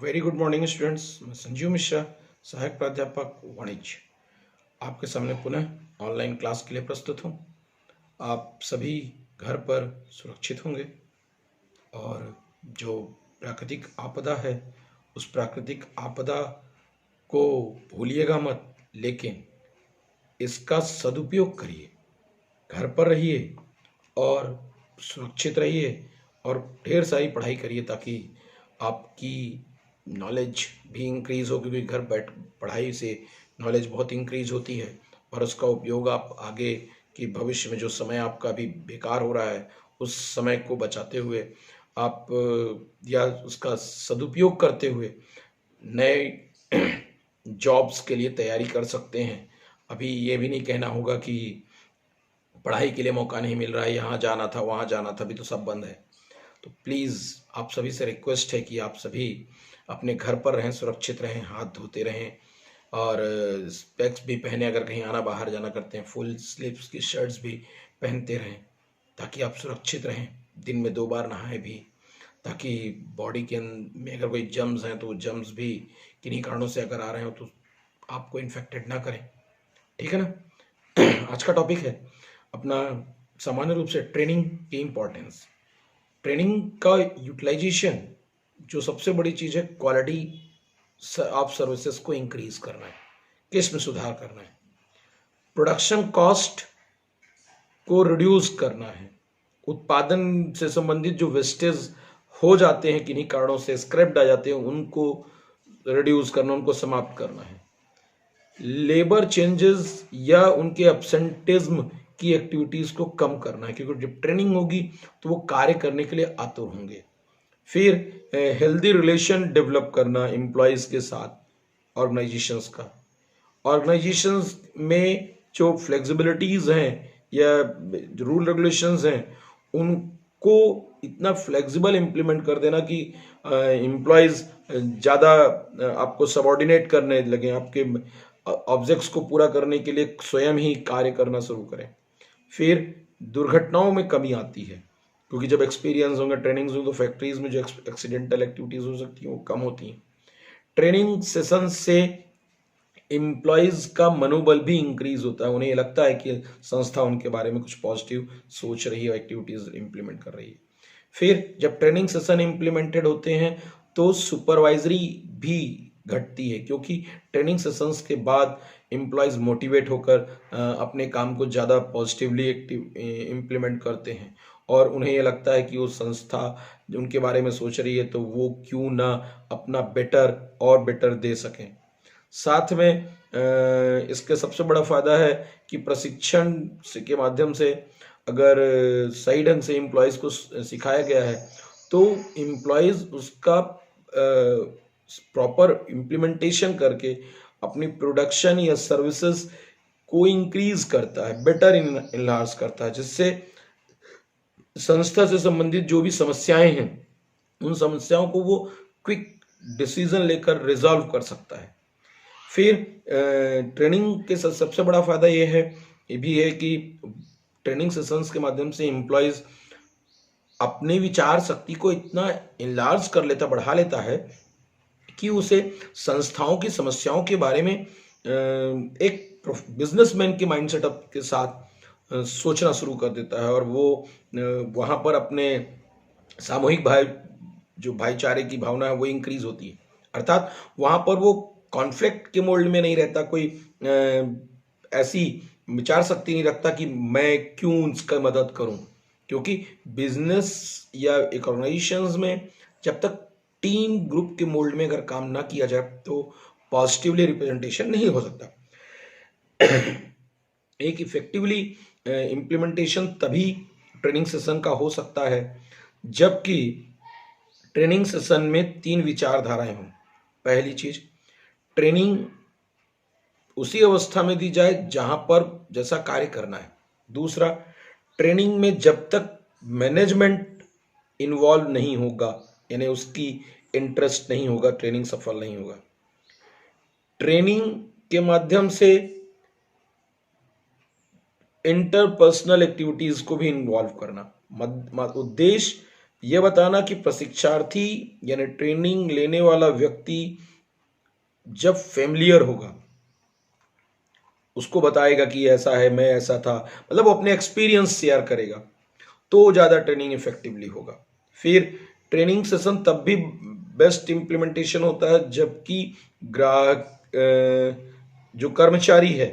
Very good morning students. मैं संजीव मिश्रा, सहायक प्राध्यापक वाणिज्य, आपके सामने पुनः ऑनलाइन क्लास के लिए प्रस्तुत हूँ। आप सभी घर पर सुरक्षित होंगे और जो प्राकृतिक आपदा है उस प्राकृतिक आपदा को भूलिएगा मत, लेकिन इसका सदुपयोग करिए। घर पर रहिए और सुरक्षित रहिए और ढेर सारी पढ़ाई करिए ताकि आपकी नॉलेज भी इंक्रीज हो, क्योंकि घर बैठ पढ़ाई से नॉलेज बहुत इंक्रीज होती है और उसका उपयोग आप आगे की भविष्य में जो समय आपका अभी बेकार हो रहा है उस समय को बचाते हुए आप या उसका सदुपयोग करते हुए नए जॉब्स के लिए तैयारी कर सकते हैं। अभी ये भी नहीं कहना होगा कि पढ़ाई के लिए मौका नहीं मिल रहा है, यहाँ जाना था वहाँ जाना था, अभी तो सब बंद है। तो प्लीज़ आप सभी से रिक्वेस्ट है कि आप सभी अपने घर पर रहें, सुरक्षित रहें, हाथ धोते रहें और स्पेक्स भी पहने, अगर कहीं आना बाहर जाना करते हैं फुल स्लीव्स की शर्ट्स भी पहनते रहें ताकि आप सुरक्षित रहें। दिन में 2 बार नहाएं भी, ताकि बॉडी के में अगर कोई जर्म्स हैं तो वो जर्म्स भी किन्हीं कारणों से अगर आ रहे हो तो आपको इन्फेक्टेड ना करें, ठीक है ना। आज का टॉपिक है अपना सामान्य रूप से ट्रेनिंग की इम्पोर्टेंस। ट्रेनिंग का यूटिलाइजेशन, जो सबसे बड़ी चीज़ है, क्वालिटी ऑफ सर्विसेज को इंक्रीज करना है, किस में सुधार करना है, प्रोडक्शन कॉस्ट को रिड्यूस करना है, उत्पादन से संबंधित जो वेस्टेज हो जाते हैं किन्हीं कारणों से, स्क्रैप्ड आ जाते हैं, उनको रिड्यूस करना, उनको समाप्त करना है, लेबर चेंजेस या उनके एब्सेंटिज्म की एक्टिविटीज को कम करना है, क्योंकि जब ट्रेनिंग होगी तो वो कार्य करने के लिए आतुर होंगे। फिर हेल्दी रिलेशन डेवलप करना एम्प्लॉयज़ के साथ ऑर्गेनाइजेशंस का। ऑर्गेनाइजेशंस में जो फ्लेक्सिबिलिटीज़ हैं या जो रूल रेगुलेशंस हैं उनको इतना फ्लेक्सिबल इम्प्लीमेंट कर देना कि एम्प्लॉयज़ ज़्यादा आपको सबऑर्डिनेट करने लगे, आपके ऑब्जेक्ट्स को पूरा करने के लिए स्वयं ही कार्य करना शुरू करें। फिर दुर्घटनाओं में कमी आती है, क्योंकि जब एक्सपीरियंस होंगे, ट्रेनिंग्स होंगे, तो फैक्ट्रीज में जो एक्सीडेंटल एक्टिविटीज़ हो सकती हैं वो कम होती हैं। ट्रेनिंग सेशन से एम्प्लॉयज़ का मनोबल भी इंक्रीज होता है, उन्हें ये लगता है कि संस्था उनके बारे में कुछ पॉजिटिव सोच रही है, एक्टिविटीज़ इम्प्लीमेंट कर रही है। फिर जब ट्रेनिंग सेशन इम्प्लीमेंटेड होते हैं तो सुपरवाइजरी भी घटती है, क्योंकि ट्रेनिंग सेशंस के बाद एम्प्लॉयज़ मोटिवेट होकर अपने काम को ज़्यादा पॉजिटिवली इम्प्लीमेंट करते हैं और उन्हें ये लगता है कि वो संस्था उनके बारे में सोच रही है तो वो क्यों ना अपना बेटर और बेटर दे सकें। साथ में इसके सबसे बड़ा फायदा है कि प्रशिक्षण के माध्यम से अगर सही ढंग से एम्प्लॉयज़ को सिखाया गया है तो एम्प्लॉयज़ उसका प्रॉपर इम्प्लीमेंटेशन करके अपनी प्रोडक्शन या सर्विसेज को इंक्रीज करता है, बेटर इनहांस करता है, जिससे संस्था से संबंधित जो भी समस्याएं हैं उन समस्याओं को वो क्विक डिसीजन लेकर रिजॉल्व कर सकता है। फिर ट्रेनिंग के सबसे बड़ा फायदा ये भी है कि ट्रेनिंग सेशंस के माध्यम से एम्प्लॉयज़ अपने विचार शक्ति को इतना इनलार्ज कर लेता, बढ़ा लेता है कि उसे संस्थाओं की समस्याओं के बारे में एक बिजनेसमैन के माइंडसेट के साथ सोचना शुरू कर देता है और वो वहाँ पर अपने सामूहिक भाईचारे की भावना है वो इंक्रीज होती है। अर्थात वहाँ पर वो कॉन्फ्लिक्ट के मोल्ड में नहीं रहता, कोई ऐसी विचार शक्ति नहीं रखता कि मैं क्यों उसका मदद करूं, क्योंकि बिजनेस या एक ऑर्गेनाइजेशंस में जब तक टीम ग्रुप के मोल्ड में अगर काम ना किया जाए तो पॉजिटिवली रिप्रेजेंटेशन नहीं हो सकता। एक इफेक्टिवली इम्प्लीमेंटेशन तभी ट्रेनिंग सेशन का हो सकता है जबकि ट्रेनिंग सेशन में 3 विचारधाराएं हों। पहली चीज, ट्रेनिंग उसी अवस्था में दी जाए जहां पर जैसा कार्य करना है। दूसरा, ट्रेनिंग में जब तक मैनेजमेंट इन्वॉल्व नहीं होगा, यानी उसकी इंटरेस्ट नहीं होगा, ट्रेनिंग सफल नहीं होगा। ट्रेनिंग के माध्यम से इंटरपर्सनल एक्टिविटीज को भी इन्वॉल्व करना, उद्देश्य यह बताना कि प्रशिक्षार्थी यानी ट्रेनिंग लेने वाला व्यक्ति जब फेमिलियर होगा, उसको बताएगा कि ऐसा है, मैं ऐसा था, मतलब वो अपने एक्सपीरियंस शेयर करेगा, तो ज़्यादा ट्रेनिंग इफेक्टिवली होगा। फिर ट्रेनिंग सेशन तब भी बेस्ट इम्प्लीमेंटेशन होता है जबकि ग्राहक जो कर्मचारी है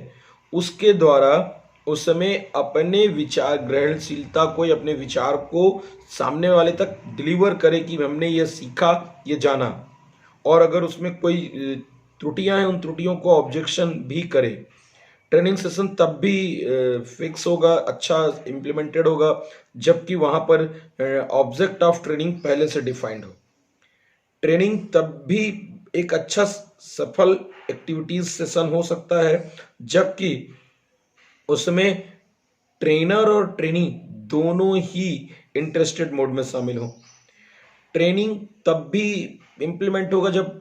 उसके द्वारा उस समय अपने विचार ग्रहणशीलता को या अपने विचार को सामने वाले तक डिलीवर करे कि हमने ये सीखा, ये जाना, और अगर उसमें कोई त्रुटियां हैं उन त्रुटियों को ऑब्जेक्शन भी करे। ट्रेनिंग सेशन तब भी फिक्स होगा, अच्छा इम्प्लीमेंटेड होगा जबकि वहां पर ऑब्जेक्ट ऑफ ट्रेनिंग पहले से डिफाइंड हो। ट्रेनिंग तब भी एक अच्छा सफल एक्टिविटीज सेशन हो सकता है जबकि उसमें ट्रेनर और ट्रेनी दोनों ही इंटरेस्टेड मोड में शामिल हो। ट्रेनिंग तब भी इम्प्लीमेंट होगा जब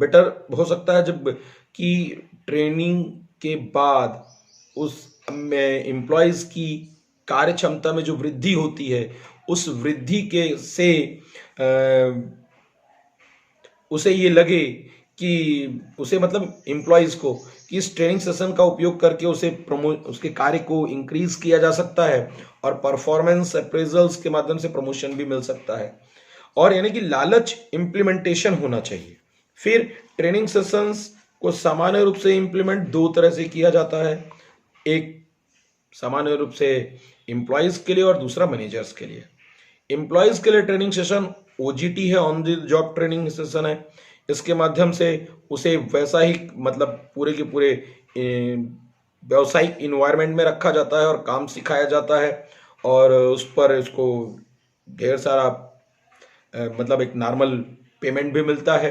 बेटर हो सकता है जब कि ट्रेनिंग के बाद उस एम्प्लॉयज की कार्य क्षमता में जो वृद्धि होती है उस वृद्धि के से उसे ये लगे कि उसे मतलब एम्प्लॉयज को कि इस ट्रेनिंग सेशन का उपयोग करके उसे उसके कार्य को इंक्रीज किया जा सकता है और परफॉर्मेंस अप्रेजल्स के माध्यम से प्रमोशन भी मिल सकता है, और यानी कि लालच इम्प्लीमेंटेशन होना चाहिए। फिर ट्रेनिंग सेशंस को सामान्य रूप से इम्प्लीमेंट दो तरह से किया जाता है, एक सामान्य रूप से एम्प्लॉयज के लिए और दूसरा मैनेजर्स के लिए। एम्प्लॉयज के लिए ट्रेनिंग सेशन ओजीटी है, on the job training session है। इसके माध्यम से उसे वैसा ही मतलब पूरे के पूरे व्यावसायिक इन्वायरमेंट में रखा जाता है और काम सिखाया जाता है और उस पर इसको ढेर सारा मतलब एक नॉर्मल पेमेंट भी मिलता है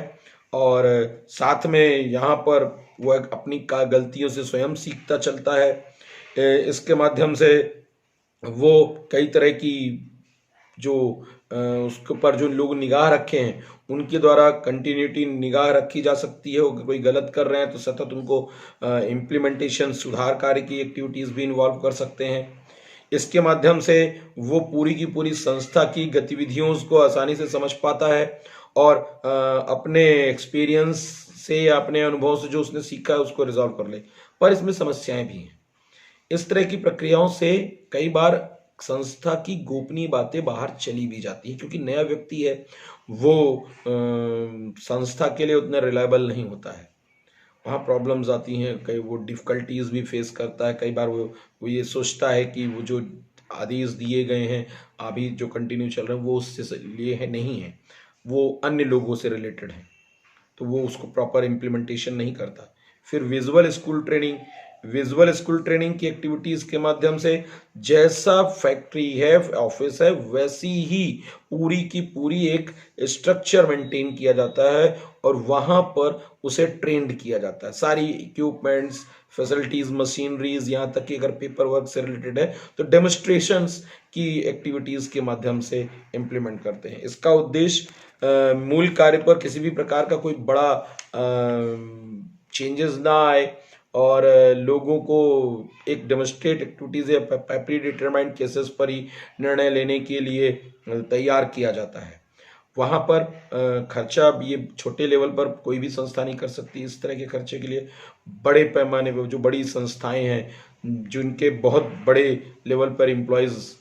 और साथ में यहाँ पर वो अपनी गलतियों से स्वयं सीखता चलता है। इसके माध्यम से वो कई तरह की जो उसके ऊपर जो लोग निगाह रखे हैं उनके द्वारा कंटिन्यूटी निगाह रखी जा सकती है। अगर कोई गलत कर रहे हैं तो सतत उनको इम्प्लीमेंटेशन सुधार कार्य की एक्टिविटीज़ भी इन्वॉल्व कर सकते हैं। इसके माध्यम से वो पूरी की पूरी संस्था की गतिविधियों को आसानी से समझ पाता है और अपने एक्सपीरियंस से या अपने अनुभव से जो उसने सीखा है उसको रिजॉल्व कर ले। पर इसमें समस्याएं भी हैं। इस तरह की प्रक्रियाओं से कई बार संस्था की गोपनीय बातें बाहर चली भी जाती है क्योंकि नया व्यक्ति है, वो संस्था के लिए उतना रिलायबल नहीं होता है, वहाँ प्रॉब्लम्स आती हैं, कई वो डिफ़िकल्टीज भी फेस करता है। कई बार वो ये सोचता है कि वो जो आदेश दिए गए हैं अभी जो कंटिन्यू चल रहे हैं वो उससे लिए है नहीं है, वो अन्य लोगों से रिलेटेड है, तो वो उसको प्रॉपर इम्प्लीमेंटेशन नहीं करता। फिर विजुअल स्कूल ट्रेनिंग की एक्टिविटीज के माध्यम से जैसा फैक्ट्री है, ऑफिस है, वैसी ही पूरी की पूरी एक स्ट्रक्चर मेंटेन किया जाता है और वहां पर उसे ट्रेंड किया जाता है। सारी इक्विपमेंट्स, फैसिलिटीज, मशीनरीज, यहाँ तक कि अगर पेपर वर्क से रिलेटेड है तो डेमोन्स्ट्रेशंस की एक्टिविटीज के माध्यम से इम्प्लीमेंट करते हैं। इसका उद्देश्य मूल कार्य पर किसी भी प्रकार का कोई बड़ा चेंजेस ना आए और लोगों को एक डेमोन्स्ट्रेट एक्टिविटीज या प्री डिटरमाइंड केसेस पर ही निर्णय लेने के लिए तैयार किया जाता है। वहाँ पर खर्चा ये छोटे लेवल पर कोई भी संस्था नहीं कर सकती। इस तरह के खर्चे के लिए बड़े पैमाने पर जो बड़ी संस्थाएं हैं जिनके बहुत बड़े लेवल पर एम्प्लॉयज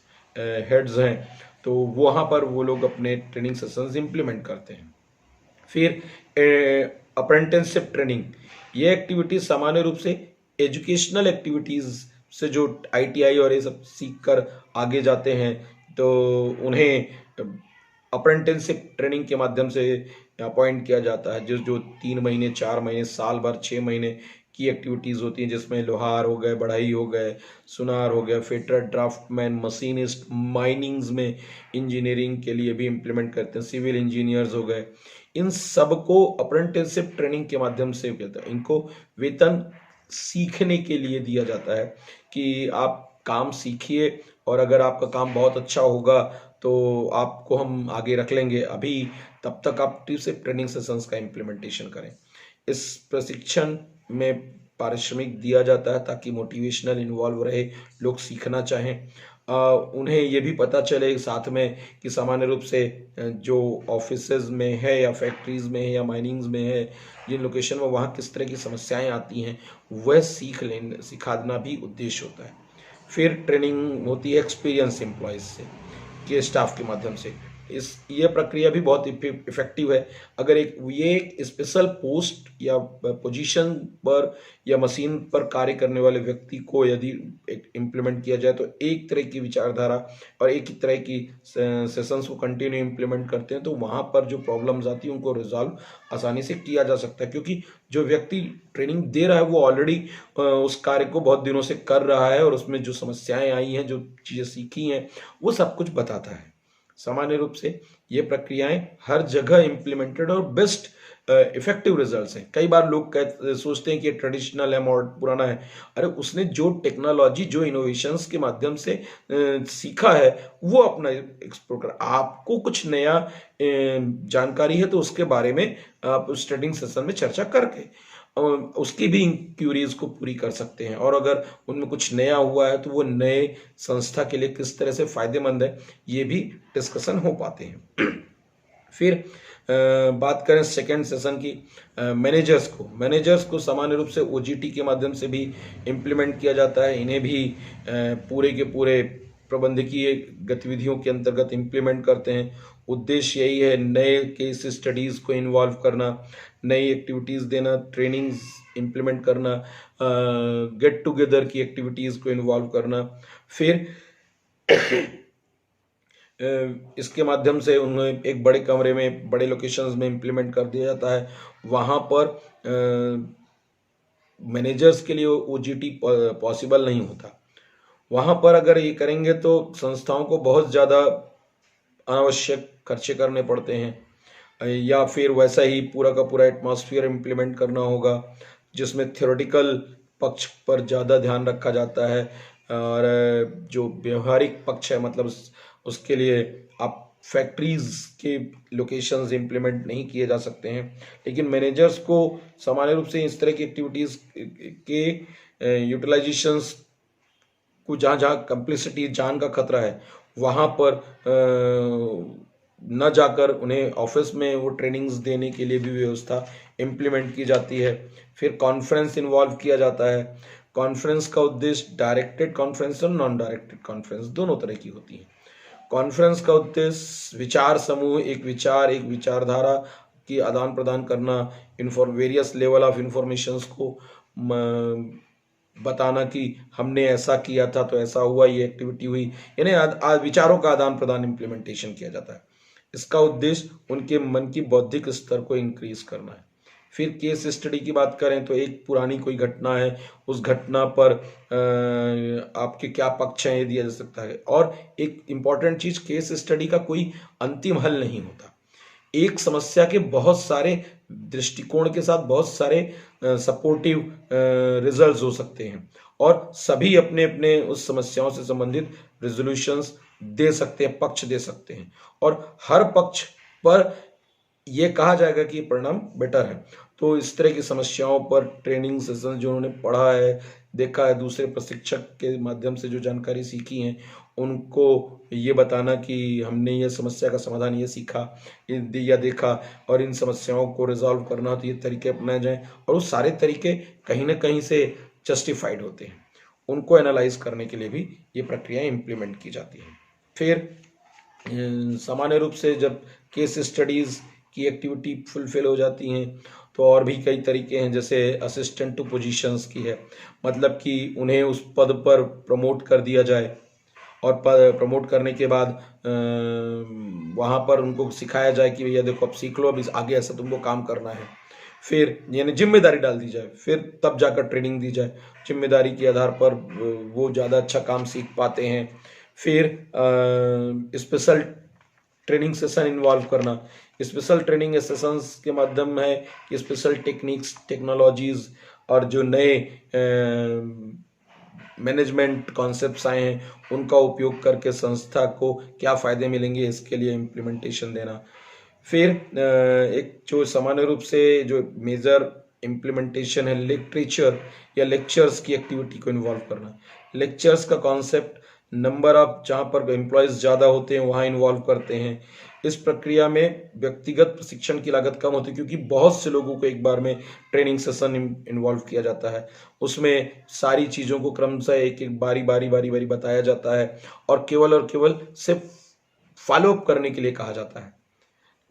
हेड्स हैं तो वहाँ पर वो लोग अपने ट्रेनिंग सेशंस इम्प्लीमेंट करते हैं। फिर अप्रेंटिसशिप ट्रेनिंग, ये एक्टिविटीज सामान्य रूप से एजुकेशनल एक्टिविटीज से जो ITI और ये सब सीख कर आगे जाते हैं तो उन्हें अप्रेंटिसशिप ट्रेनिंग के माध्यम से अपॉइंट किया जाता है। जो 3 महीने, 4 महीने, साल भर, 6 महीने की एक्टिविटीज़ होती हैं जिसमें लोहार हो गए, बढ़ई हो गए, सुनार हो गया, फिटर, ड्राफ्टमैन, मशीनिस्ट, माइनिंग्स में इंजीनियरिंग के लिए भी इम्प्लीमेंट करते हैं, सिविल इंजीनियर्स हो गए। इन सबको अप्रेंटिसशिप ट्रेनिंग के माध्यम से कहते हैं। इनको वेतन सीखने के लिए दिया जाता है कि आप काम सीखिए और अगर आपका काम बहुत अच्छा होगा तो आपको हम आगे रख लेंगे, अभी तब तक आप सिर्फ ट्रेनिंग सेशंस का इम्प्लीमेंटेशन करें। इस प्रशिक्षण में पारिश्रमिक दिया जाता है ताकि मोटिवेशनल इन्वॉल्व रहे, लोग सीखना चाहें उन्हें ये भी पता चले साथ में कि सामान्य रूप से जो ऑफिसेज में है या फैक्ट्रीज में है या माइनिंग्स में है, जिन लोकेशन में वहाँ किस तरह की समस्याएं आती हैं वह सिखाना भी उद्देश्य होता है। फिर ट्रेनिंग होती है एक्सपीरियंस एम्प्लॉयज से, के स्टाफ के माध्यम से। ये प्रक्रिया भी बहुत इफेक्टिव है। अगर एक स्पेशल पोस्ट या पोजीशन पर या मशीन पर कार्य करने वाले व्यक्ति को यदि इम्प्लीमेंट किया जाए तो एक तरह की विचारधारा और एक ही तरह की सेशंस को कंटिन्यू इम्प्लीमेंट करते हैं तो वहाँ पर जो प्रॉब्लम्स आती हैं उनको रिजॉल्व आसानी से किया जा सकता है, क्योंकि जो व्यक्ति ट्रेनिंग दे रहा है वो ऑलरेडी उस कार्य को बहुत दिनों से कर रहा है और उसमें जो समस्याएं आई हैं, जो चीज़ें सीखी हैं, वो सब कुछ बताता है। सामान्य रूप से ये प्रक्रियाएं हर जगह इम्प्लीमेंटेड और बेस्ट इफेक्टिव रिजल्ट्स हैं। कई बार लोग सोचते हैं कि ये ट्रेडिशनल है, मॉडर्न पुराना है। अरे उसने जो टेक्नोलॉजी, जो इनोवेशंस के माध्यम से सीखा है वो अपना एक्सप्लोर कर। आपको कुछ नया जानकारी है तो उसके बारे में आप उस ट्रेनिंग सेशन में चर्चा करके उसकी भी क्यूरीज को पूरी कर सकते हैं, और अगर उनमें कुछ नया हुआ है तो वो नए संस्था के लिए किस तरह से फायदेमंद है ये भी डिस्कशन हो पाते हैं। फिर बात करें सेकेंड सेशन की, मैनेजर्स को सामान्य रूप से ओजीटी के माध्यम से भी इम्प्लीमेंट किया जाता है। इन्हें भी पूरे के पूरे प्रबंधकीय गतिविधियों के अंतर्गत इम्प्लीमेंट करते हैं। उद्देश्य यही है नए केस स्टडीज़ को इन्वॉल्व करना, नई एक्टिविटीज़ देना, ट्रेनिंग्स इम्प्लीमेंट करना, गेट टुगेदर की एक्टिविटीज़ को इन्वॉल्व करना। फिर इसके माध्यम से उन्हें एक बड़े कमरे में, बड़े लोकेशंस में इम्प्लीमेंट कर दिया जाता है। वहाँ पर मैनेजर्स के लिए ओजीटी पॉसिबल नहीं होता। वहाँ पर अगर ये करेंगे तो संस्थाओं को बहुत ज़्यादा अनावश्यक खर्चे करने पड़ते हैं, या फिर वैसा ही पूरा का पूरा एटमॉस्फेयर इम्प्लीमेंट करना होगा जिसमें थ्योरेटिकल पक्ष पर ज़्यादा ध्यान रखा जाता है, और जो व्यवहारिक पक्ष है मतलब उसके लिए आप फैक्ट्रीज के लोकेशंस इम्प्लीमेंट नहीं किए जा सकते हैं। लेकिन मैनेजर्स को सामान्य रूप से इस तरह की एक्टिविटीज़ के यूटिलाइजेशंस को जहाँ जहाँ कम्प्लिसिटी, जान का खतरा है, वहाँ पर न जाकर उन्हें ऑफिस में वो ट्रेनिंग्स देने के लिए भी व्यवस्था इम्प्लीमेंट की जाती है। फिर कॉन्फ्रेंस इन्वॉल्व किया जाता है। कॉन्फ्रेंस का उद्देश्य डायरेक्टेड कॉन्फ्रेंस और नॉन डायरेक्टेड कॉन्फ्रेंस दोनों तरह की होती है। कॉन्फ्रेंस का उद्देश्य विचार समूह, एक विचारधारा की आदान प्रदान करना, वेरियस लेवल ऑफ इंफॉर्मेशंस को बताना कि हमने ऐसा किया था तो ऐसा हुआ, ये एक्टिविटी हुई, यानी विचारों का आदान प्रदान इम्प्लीमेंटेशन किया जाता है। इसका उद्देश्य उनके मन की बौद्धिक स्तर को इंक्रीज करना है। फिर केस स्टडी की बात करें तो एक पुरानी कोई घटना है, उस घटना पर आपके क्या पक्ष हैं ये दिया जा सकता है। और एक इम्पॉर्टेंट चीज, केस स्टडी का कोई अंतिम हल नहीं होता। एक समस्या के बहुत सारे दृष्टिकोण के साथ बहुत सारे सपोर्टिव रिजल्ट्स हो सकते हैं, और सभी अपने अपने उस समस्याओं से संबंधित रिजोल्यूशंस दे सकते हैं, पक्ष दे सकते हैं, और हर पक्ष पर यह कहा जाएगा कि परिणाम बेटर है। तो इस तरह की समस्याओं पर ट्रेनिंग सेशन जो उन्होंने पढ़ा है, देखा है, दूसरे प्रशिक्षक के माध्यम से जो जानकारी सीखी है, उनको ये बताना कि हमने ये समस्या का समाधान ये सीखा या देखा, और इन समस्याओं को रिजॉल्व करना तो ये तरीके अपनाए जाएं, और वो सारे तरीके कहीं ना कहीं से जस्टिफाइड होते हैं। उनको एनालाइज करने के लिए भी ये प्रक्रियाएं इम्प्लीमेंट की जाती हैं। फिर सामान्य रूप से जब केस स्टडीज़ की एक्टिविटी फुलफिल हो जाती हैं तो और भी कई तरीके हैं, जैसे असिस्टेंट टू पोजीशंस की है, मतलब कि उन्हें उस पद पर प्रमोट कर दिया जाए, और प्रमोट करने के बाद वहाँ पर उनको सिखाया जाए कि भैया देखो अब सीख लो, अब आगे ऐसा तुमको काम करना है। फिर यानी जिम्मेदारी डाल दी जाए, फिर तब जाकर ट्रेनिंग दी जाए। जिम्मेदारी के आधार पर वो ज़्यादा अच्छा काम सीख पाते हैं। फिर स्पेशल ट्रेनिंग सेशन इन्वॉल्व करना। स्पेशल ट्रेनिंग सेशंस के माध्यम है कि स्पेशल टेक्निक्स, टेक्नोलॉजीज और जो नए मैनेजमेंट कॉन्सेप्ट्स आए हैं उनका उपयोग करके संस्था को क्या फ़ायदे मिलेंगे, इसके लिए इम्प्लीमेंटेशन देना। फिर एक जो सामान्य रूप से जो मेजर इम्प्लीमेंटेशन है, लिटरेचर या लेक्चर्स की एक्टिविटी को इन्वॉल्व करना। लेक्चर्स का कॉन्सेप्ट नंबर ऑफ जहाँ पर एम्प्लॉयज़ ज़्यादा होते हैं वहाँ इन्वॉल्व करते हैं। इस प्रक्रिया में व्यक्तिगत प्रशिक्षण की लागत कम होती है, क्योंकि बहुत से लोगों को एक बार में ट्रेनिंग सेशन इन्वॉल्व किया जाता है। उसमें सारी चीज़ों को क्रमशः एक एक बारी बताया जाता है और केवल सिर्फ फॉलो अप करने के लिए कहा जाता है।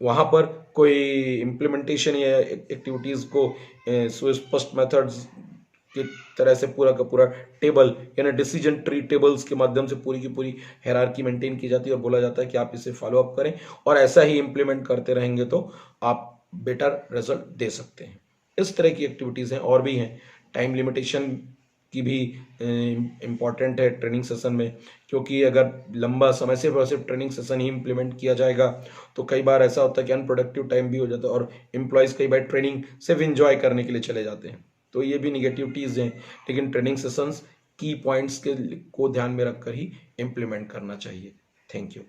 वहाँ पर कोई इम्प्लीमेंटेशन या एक्टिविटीज़ को सुस्पष्ट मेथड्स की तरह से पूरा का पूरा टेबल यानी डिसीजन ट्री टेबल्स के माध्यम से पूरी की पूरी हायरार्की मेंटेन की जाती है और बोला जाता है कि आप इसे फॉलो अप करें और ऐसा ही इम्प्लीमेंट करते रहेंगे तो आप बेटर रिजल्ट दे सकते हैं। इस तरह की एक्टिविटीज़ हैं और भी हैं। टाइम लिमिटेशन की भी इम्पॉर्टेंट है ट्रेनिंग सेशन में, क्योंकि अगर लंबा समय से सिर्फ ट्रेनिंग सेशन ही इम्प्लीमेंट किया जाएगा तो कई बार ऐसा होता है कि अनप्रोडक्टिव टाइम भी हो जाता है और एम्प्लॉयज़ कई बार ट्रेनिंग सिर्फ इंजॉय करने के लिए चले जाते हैं। तो ये भी निगेटिविटीज़ हैं, लेकिन ट्रेनिंग सेशंस की पॉइंट्स को ध्यान में रखकर ही इम्प्लीमेंट करना चाहिए। Thank you.